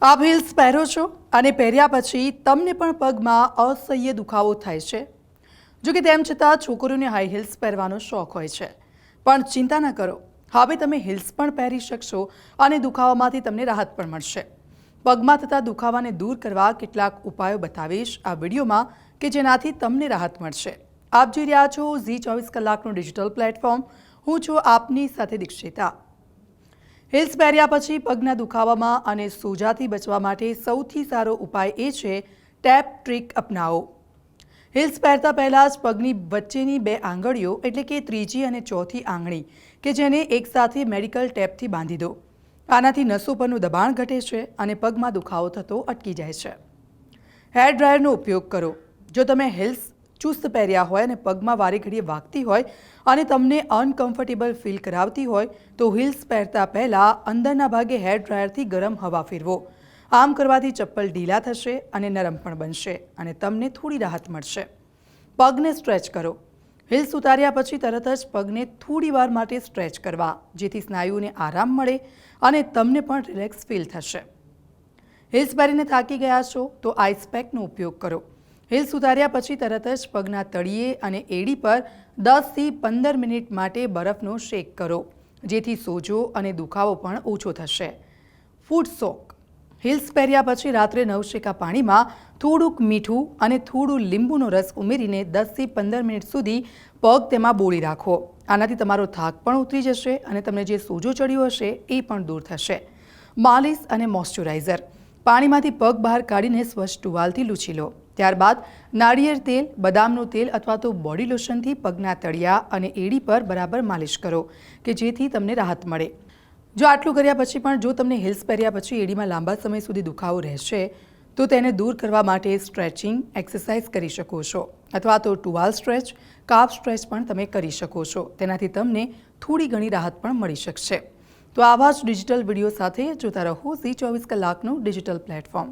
આપ હીલ્સ પહેરો છો અને પહેર્યા પછી તમને પણ પગમાં અસહ્ય દુખાવો થાય છે। જો કે તેમ છતાં છોકરીઓને હાઈ હીલ્સ પહેરવાનો શોખ હોય છે, પણ ચિંતા ન કરો, હવે તમે હીલ્સ પણ પહેરી શકશો અને દુખાવામાંથી તમને રાહત પણ મળશે। પગમાં થતા દુખાવાને દૂર કરવા કેટલાક ઉપાયો બતાવીશ આ વિડીયોમાં કે જેનાથી તમને રાહત મળશે। આપ જોઈ રહ્યા છો ઝી 24 કલાકનું ડિજિટલ પ્લેટફોર્મ। હું છું આપની સાથે દીક્ષિતા। હીલ્સ પહેર્યા પછી પગના દુખાવામાં અને સોજાથી બચવા માટે સૌથી સારો ઉપાય એ છે ટેપ ટ્રીક અપનાવો। હીલ્સ પહેરતા પહેલાં જ પગની વચ્ચેની બે આંગળીઓ એટલે કે ત્રીજી અને ચોથી આંગળી કે જેને એકસાથે મેડિકલ ટેપથી બાંધી દો। આનાથી નસો પરનું દબાણ ઘટે છે અને પગમાં દુખાવો થતો અટકી જાય છે। હેર ડ્રાયરનો ઉપયોગ કરો। જો તમે હીલ્સ ચુસ્ત પહેર્યા હોય અને પગમાં વારે ઘડીએ વાગતી હોય અને તમને અનકમ્ફર્ટેબલ ફીલ કરાવતી હોય તો હીલ્સ પહેરતા પહેલાં અંદરના ભાગે હેર ડ્રાયરથી ગરમ હવા ફેરવો। આમ કરવાથી ચપ્પલ ઢીલા થશે અને નરમ પણ બનશે અને તમને થોડી રાહત મળશે। પગને સ્ટ્રેચ કરો। હીલ્સ ઉતાર્યા પછી તરત જ પગને થોડી વાર માટે સ્ટ્રેચ કરવા, જેથી સ્નાયુઓને આરામ મળે અને તમને પણ રિલેક્સ ફીલ થશે। હીલ્સ પહેરીને થાકી ગયા છો તો આઈસ પેકનો ઉપયોગ કરો। હીલ્સ ઉતાર્યા પછી તરત જ પગના તળિયે અને એડી પર 10 થી 15 મિનિટ માટે બરફનો શેક કરો, જેથી સોજો અને દુખાવો પણ ઓછો થશે। ફૂટ સોક। હીલ્સ પહેર્યા પછી રાત્રે નવશેકા પાણીમાં થોડુંક મીઠું અને થોડું લીંબુનો રસ ઉમેરીને 10 થી 15 મિનિટ સુધી પગ તેમાં બોળી રાખો। આનાથી તમારો થાક પણ ઉતરી જશે અને તમને જે સોજો ચડ્યો હશે એ પણ દૂર થશે। માલિશ અને મોઇશ્ચરાઇઝર। પાણીમાંથી પગ બહાર કાઢીને સ્વચ્છ ટુવાલથી લૂછી લો। ત્યારબાદ નાળિયેર તેલ, બદામનું તેલ અથવા તો બોડી લોશનથી પગના તળિયા અને એડી પર બરાબર માલિશ કરો કે જેથી તમને રાહત મળે। જો આટલું કર્યા પછી પણ જો તમને હીલ્સ પહેર્યા પછી એડીમાં લાંબા સમય સુધી દુખાવો રહેશે તો તેને દૂર કરવા માટે સ્ટ્રેચિંગ એક્સરસાઇઝ કરી શકો છો અથવા તો ટુવાલ સ્ટ્રેચ, કાફ સ્ટ્રેચ પણ તમે કરી શકો છો। તેનાથી તમને થોડી ઘણી રાહત પણ મળી શકશે। તો આવા જ ડિજિટલ વિડીયો સાથે જોતા રહો ઝી 24 કલાકનું ડિજિટલ પ્લેટફોર્મ।